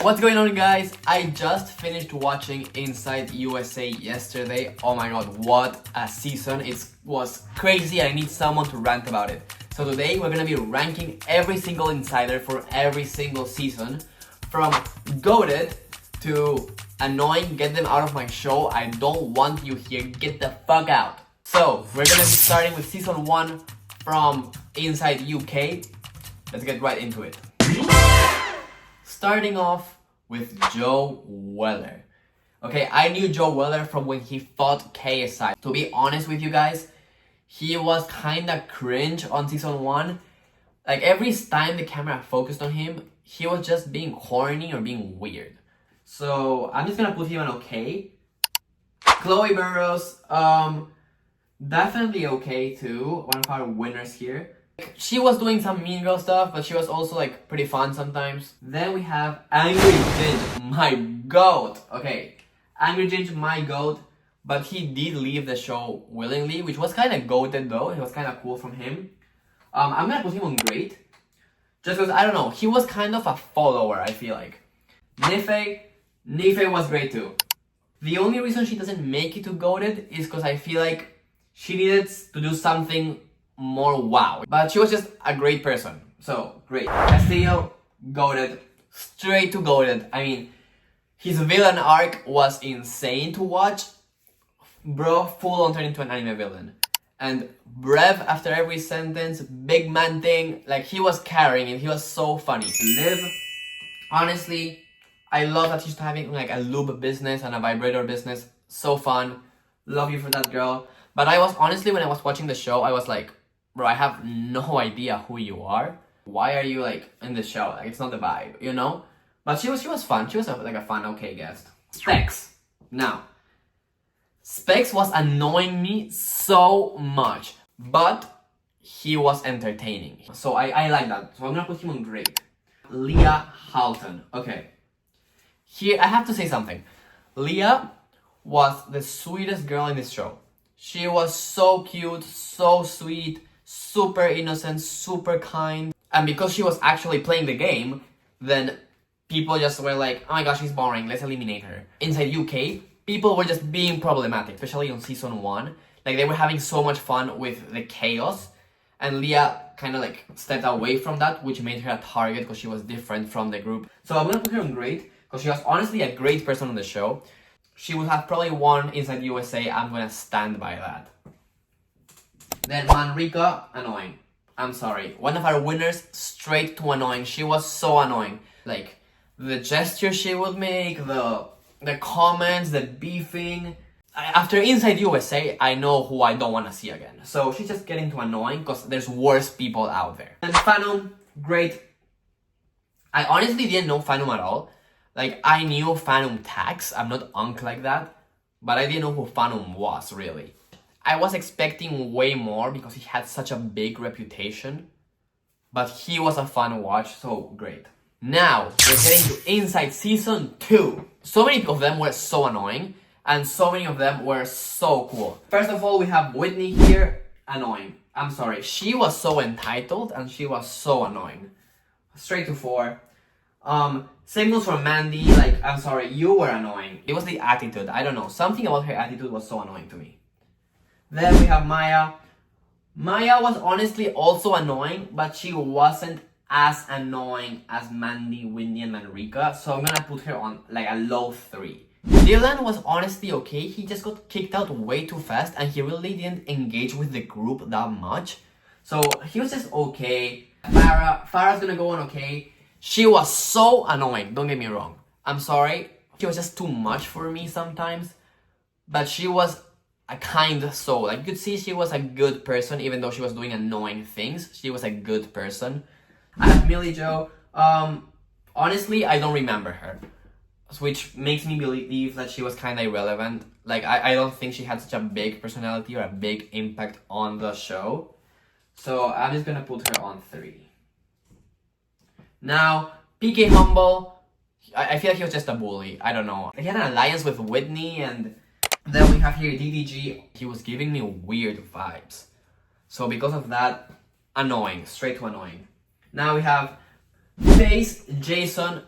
What's going on, guys? I just finished watching Inside USA yesterday. Oh my god, what a season. It was crazy. I need someone to rant about it. So today we're gonna be ranking every single insider for every single season, from goated to annoying. Get them out of my show. I don't want you here. Get the fuck out. So we're gonna be starting with season 1 from Inside UK. Let's get right into it. Starting off with Joe Weller. Okay, I knew Joe Weller from when he fought KSI. To be honest with you guys, he was kinda cringe on season 1. Like every time the camera focused on him, he was just being corny or being weird. So I'm just gonna put him on okay. Chloe Burrows, definitely okay too. One of our winners here. She was doing some mean girl stuff, but she was also like pretty fun sometimes. Then we have Angry Ginge, my goat. Okay, Angry Ginge, my goat, but he did leave the show willingly, which was kind of goated though. It was kind of cool from him. I'm gonna put him on great, just because I don't know. He was kind of a follower, I feel like. Nife was great too. The only reason she doesn't make it to goated is because I feel like she needed to do something more wow. But she was just a great person. So, great. Castillo, goated. Straight to goated. I mean, his villain arc was insane to watch. Bro, full on turned into an anime villain. And Brev, after every sentence, big man thing, like he was carrying it. He was so funny. Liv, honestly, I love that she's having like a lube business and a vibrator business. So fun. Love you for that, girl. But I was honestly, when I was watching the show, I was like, bro, I have no idea who you are. Why are you like in the show? Like it's not the vibe, you know? But she was fun. She was like a fun, okay guest. Specs. Now, Specs was annoying me so much, but he was entertaining. So I like that. So I'm gonna put him on great. Leah Halton. Okay. Here I have to say something. Leah was the sweetest girl in this show. She was so cute, so sweet, super innocent, super kind. And because she was actually playing the game, then people just were like, oh my gosh, she's boring, let's eliminate her. Inside UK, people were just being problematic, especially on season 1. Like they were having so much fun with the chaos. And Leah kind of like stepped away from that, which made her a target because she was different from the group. So I'm gonna put her on great, because she was honestly a great person on the show. She would have probably won Inside USA. I'm gonna stand by that. Then Manrika, annoying. I'm sorry. One of our winners, straight to annoying. She was so annoying. Like, the gesture she would make, the comments, the beefing. After Inside USA, I know who I don't want to see again. So she's just getting to annoying because there's worse people out there. And Phantom, great. I honestly didn't know Phantom at all. Like, I knew Phantom tags. I'm not unk like that. But I didn't know who Phantom was, really. I was expecting way more because he had such a big reputation. But he was a fun watch, so great. Now, we're getting to Inside Season 2. So many of them were so annoying. And so many of them were so cool. First of all, we have Whitney here. Annoying. I'm sorry. She was so entitled and she was so annoying. Straight to 4. Same goes for Mandy. Like, I'm sorry, you were annoying. It was the attitude. I don't know. Something about her attitude was so annoying to me. Then we have Maya. Maya was honestly also annoying, but she wasn't as annoying as Mandy, Windy, and Manrika. So I'm gonna put her on like a low 3. Dylan was honestly okay. He just got kicked out way too fast, and he really didn't engage with the group that much. So he was just okay. Farah's gonna go on okay. She was so annoying, don't get me wrong. I'm sorry, she was just too much for me sometimes. But she was a kind soul. Like, you could see she was a good person, even though she was doing annoying things. She was a good person. I have Millie Jo. Honestly, I don't remember her. Which makes me believe that she was kind of irrelevant. Like, I don't think she had such a big personality or a big impact on the show. So I'm just gonna put her on 3. Now, PK Humble, I feel like he was just a bully. I don't know. He had an alliance with Whitney, and then we have here DDG. He was giving me weird vibes. So because of that, annoying. Straight to annoying. Now we have Face, Jason,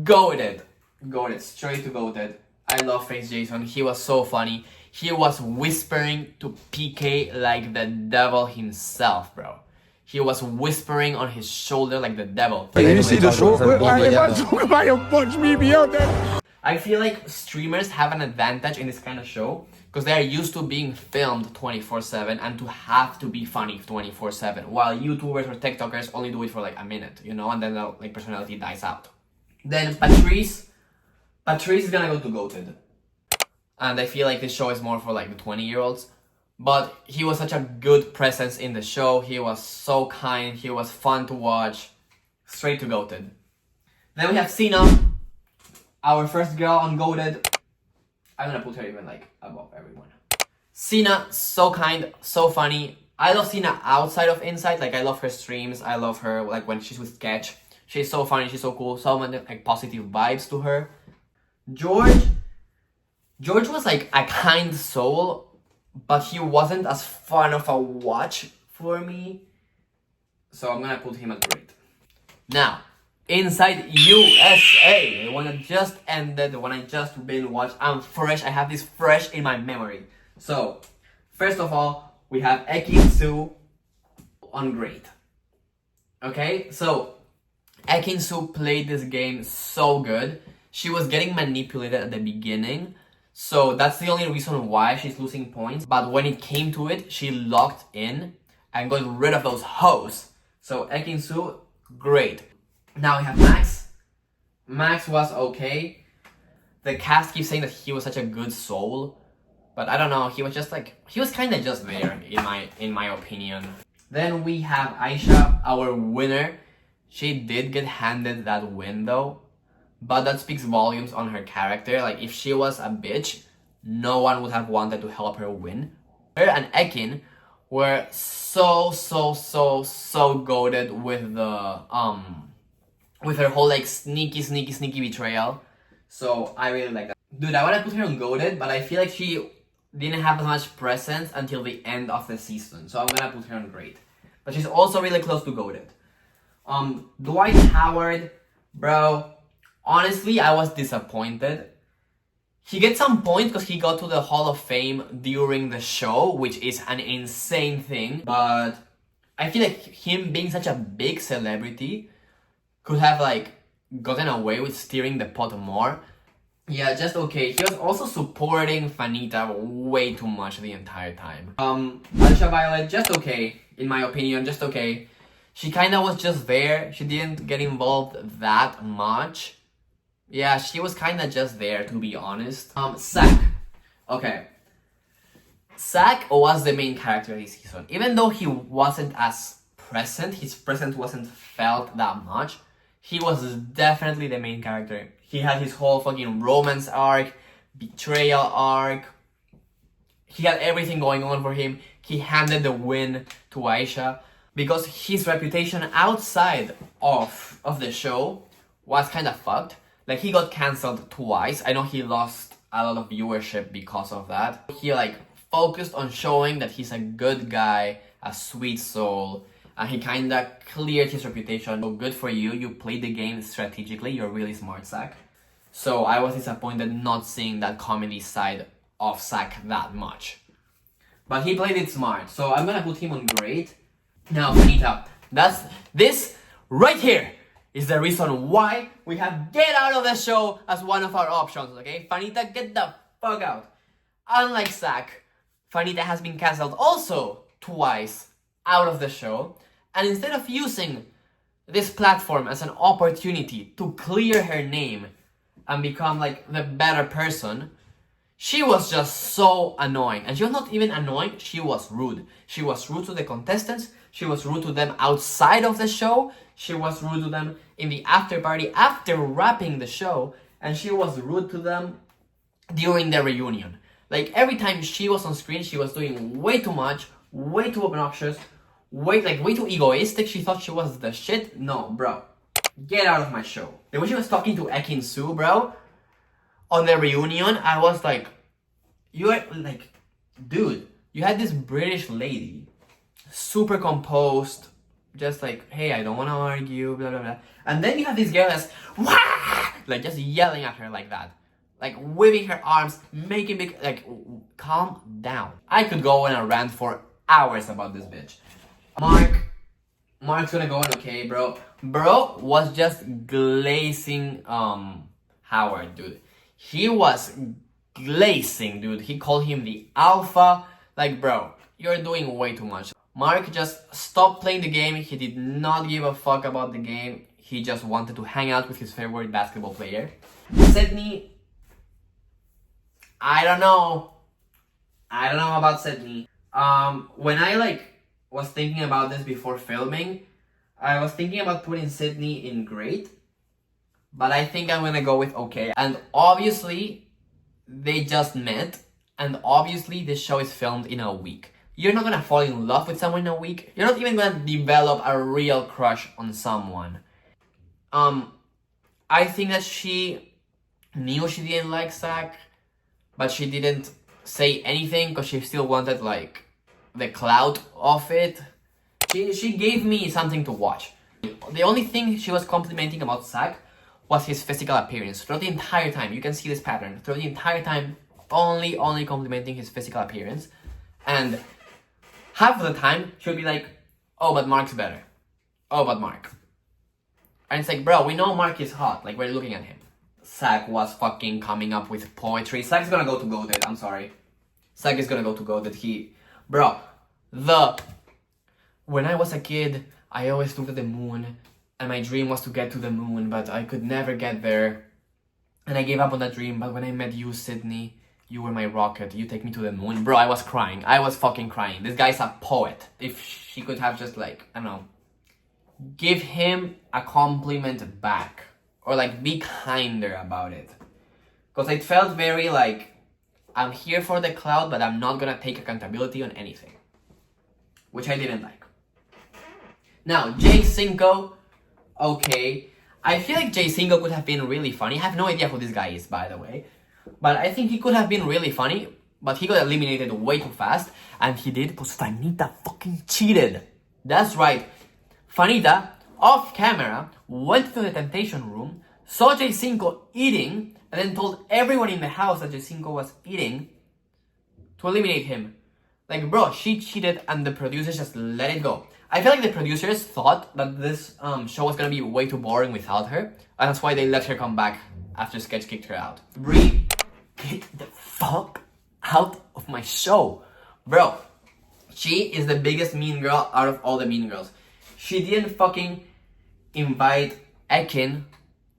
goated. Goated. Straight to goated. I love Face Jason. He was so funny. He was whispering to PK like the devil himself, bro. He was whispering on his shoulder like the devil. You see the show? Punch me out there. I feel like streamers have an advantage in this kind of show because they are used to being filmed 24/7 and to have to be funny 24/7, while YouTubers or TikTokers only do it for like a minute, you know, and then the like personality dies out. Then Patrice is gonna go to goated, and I feel like this show is more for like the 20-year-olds. But he was such a good presence in the show. He was so kind. He was fun to watch. Straight to goated. Then we have Cena, our first girl on goated. I'm gonna put her even like above everyone. Cena, so kind, so funny. I love Cena outside of Inside. Like I love her streams. I love her like when she's with Sketch. She's so funny. She's so cool. So many like positive vibes to her. George was like a kind soul, but he wasn't as fun of a watch for me. So I'm gonna put him at great. Now, Inside USA, the one that just ended, the one I just been watched. I'm fresh, I have this fresh in my memory. So, first of all, we have Ekin Su on great. Okay, so Ekin Su played this game so good. She was getting manipulated at the beginning, so that's the only reason why she's losing points. But when it came to it, she locked in and got rid of those hoes. So Ekin Su, great. Now we have Max. Max was okay. The cast keeps saying that he was such a good soul, but I don't know, he was just like, he was kind of just there in my opinion. Then we have Aisha, our winner. She did get handed that win though, but that speaks volumes on her character. Like if she was a bitch, no one would have wanted to help her win. Her and Ekin were so goated with her whole like sneaky betrayal. So I really like that. Dude, I want to put her on goated, but I feel like she didn't have as much presence until the end of the season. So I'm gonna put her on great. But she's also really close to goated. Dwight Howard, bro, honestly, I was disappointed. He gets some points because he got to the Hall of Fame during the show, which is an insane thing. But I feel like him being such a big celebrity could have like gotten away with steering the pot more. Yeah, just okay. He was also supporting Fanita way too much the entire time. Alicia Violet, just okay. In my opinion, just okay. She kinda was just there. She didn't get involved that much. Yeah, she was kinda just there, to be honest. Zach. Okay. Zach was the main character this season. Even though he wasn't as present, his presence wasn't felt that much, he was definitely the main character. He had his whole fucking romance arc, betrayal arc. He had everything going on for him. He handed the win to Aisha because his reputation outside of the show was kind of fucked. Like, he got cancelled twice. I know he lost a lot of viewership because of that. He like focused on showing that he's a good guy, a sweet soul, and he kinda cleared his reputation. So good for you. You played the game strategically. You're really smart, Zach. So I was disappointed not seeing that comedy side of Zach that much. But he played it smart. So I'm gonna put him on great. Now, Fanita. This right here is the reason why we have Get Out of the Show as one of our options, okay? Fanita, get the fuck out. Unlike Zach, Fanita has been cancelled also twice out of the show. And instead of using this platform as an opportunity to clear her name and become like the better person, she was just so annoying. And she was not even annoying, she was rude. She was rude to the contestants, she was rude to them outside of the show, she was rude to them in the after party after wrapping the show, and she was rude to them during the reunion. Like every time she was on screen, she was doing way too much, way too obnoxious, way too egoistic. She thought she was the shit. No, bro. Get out of my show. The way she was talking to Ekin Su, bro, on the reunion, I was like, you are like, dude, you had this British lady, super composed, just like, hey, I don't want to argue, blah blah blah. And then you have this girl that's wah! Like just yelling at her like that, like waving her arms, making big, like, calm down. I could go on a rant for hours about this bitch. Mark's gonna go on, okay, bro. Bro was just glazing Howard, dude. He was glazing, dude. He called him the alpha. Like, bro, you're doing way too much. Mark just stopped playing the game. He did not give a fuck about the game. He just wanted to hang out with his favorite basketball player. Sydney, I don't know about Sydney. When I was thinking about this before filming, I was thinking about putting Sydney in great, but I think I'm gonna go with okay. And obviously, they just met, and obviously this show is filmed in a week. You're not gonna fall in love with someone in a week. You're not even gonna develop a real crush on someone. I think that she knew she didn't like Zach, but she didn't say anything because she still wanted like the clout of it. She gave me something to watch. The only thing she was complimenting about Zach was his physical appearance. Throughout the entire time, you can see this pattern. Throughout the entire time, only complimenting his physical appearance. And half of the time, she'll be like, oh, but Mark's better. Oh, but Mark. And it's like, bro, we know Mark is hot. Like, we're looking at him. Zach was fucking coming up with poetry. Zach's gonna go to Goated, I'm sorry. Zach is gonna go to Goated. Bro, when I was a kid, I always looked at the moon, and my dream was to get to the moon, but I could never get there. And I gave up on that dream, but when I met you, Sydney, you were my rocket. You take me to the moon. Bro, I was crying. I was fucking crying. This guy's a poet. If she could have just like, I don't know, give him a compliment back. Or like, be kinder about it. Because it felt very like, I'm here for the cloud, but I'm not gonna take accountability on anything. Which I didn't like. Now, Jay Cinco, okay. I feel like Jay Cinco could have been really funny. I have no idea who this guy is, by the way. But I think he could have been really funny, but he got eliminated way too fast. And he did because Fanita fucking cheated. That's right. Fanita, off camera, went to the temptation room, saw Jay Cinco eating, and then told everyone in the house that Jay Cinco was eating to eliminate him. Like, bro, she cheated and the producers just let it go. I feel like the producers thought that this show was gonna be way too boring without her, and that's why they let her come back after Sketch kicked her out. Brie, get the fuck out of my show. Bro, she is the biggest mean girl out of all the mean girls. She didn't fucking invite Ekin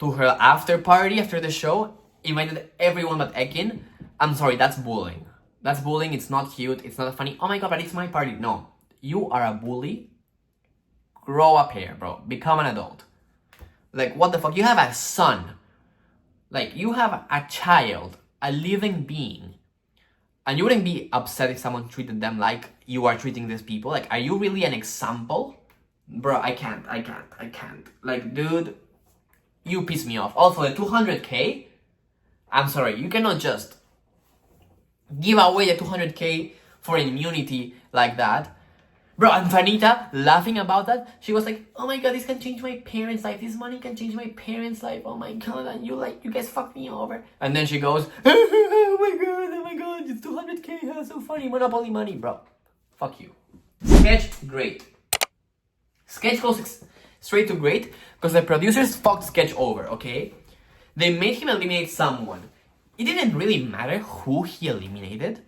to her after party after the show. Invited everyone but Ekin. I'm sorry, that's bullying. That's bullying, it's not cute, it's not funny. Oh my god, but it's my party. No, you are a bully. Grow up here, bro. Become an adult. Like, what the fuck? You have a son. Like, you have a child, a living being. And you wouldn't be upset if someone treated them like you are treating these people. Like, are you really an example? Bro, I can't. Like, dude, you piss me off. Also, the 200k, I'm sorry, you cannot just give away the 200k for immunity like that. Bro, and Vanita laughing about that, she was like, oh my god, this can change my parents' life. This money can change my parents' life. Oh my god, and you guys fucked me over. And then she goes, oh my god, it's 200k, so funny, Monopoly money, bro. Fuck you. Sketch, great. Sketch goes straight to great because the producers fucked Sketch over, okay? They made him eliminate someone. It didn't really matter who he eliminated.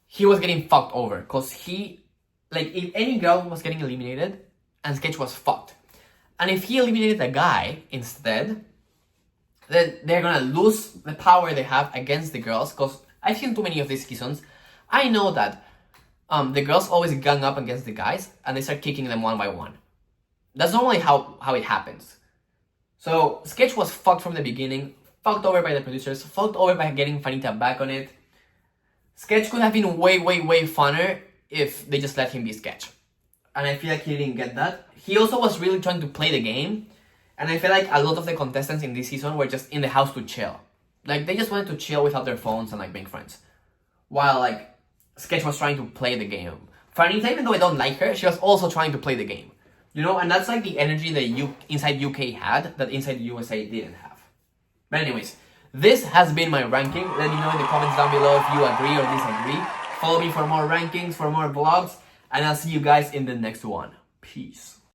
He was getting fucked over because if any girl was getting eliminated and Sketch was fucked. And if he eliminated a guy instead, then they're gonna lose the power they have against the girls. Because I've seen too many of these seasons. I know that the girls always gang up against the guys and they start kicking them one by one. That's normally how it happens. So Sketch was fucked from the beginning, fucked over by the producers, fucked over by getting Fanita back on it. Sketch could have been way funner if they just let him be Sketch. And I feel like he didn't get that. He also was really trying to play the game. And I feel like a lot of the contestants in this season were just in the house to chill. Like, they just wanted to chill without their phones and, like, make friends. While, Sketch was trying to play the game. Fanita, even though I don't like her, she was also trying to play the game. You know, and that's like the energy that inside UK had that inside USA didn't have. But anyways, this has been my ranking. Let me know in the comments down below if you agree or disagree. Follow me for more rankings, for more vlogs, and I'll see you guys in the next one. Peace.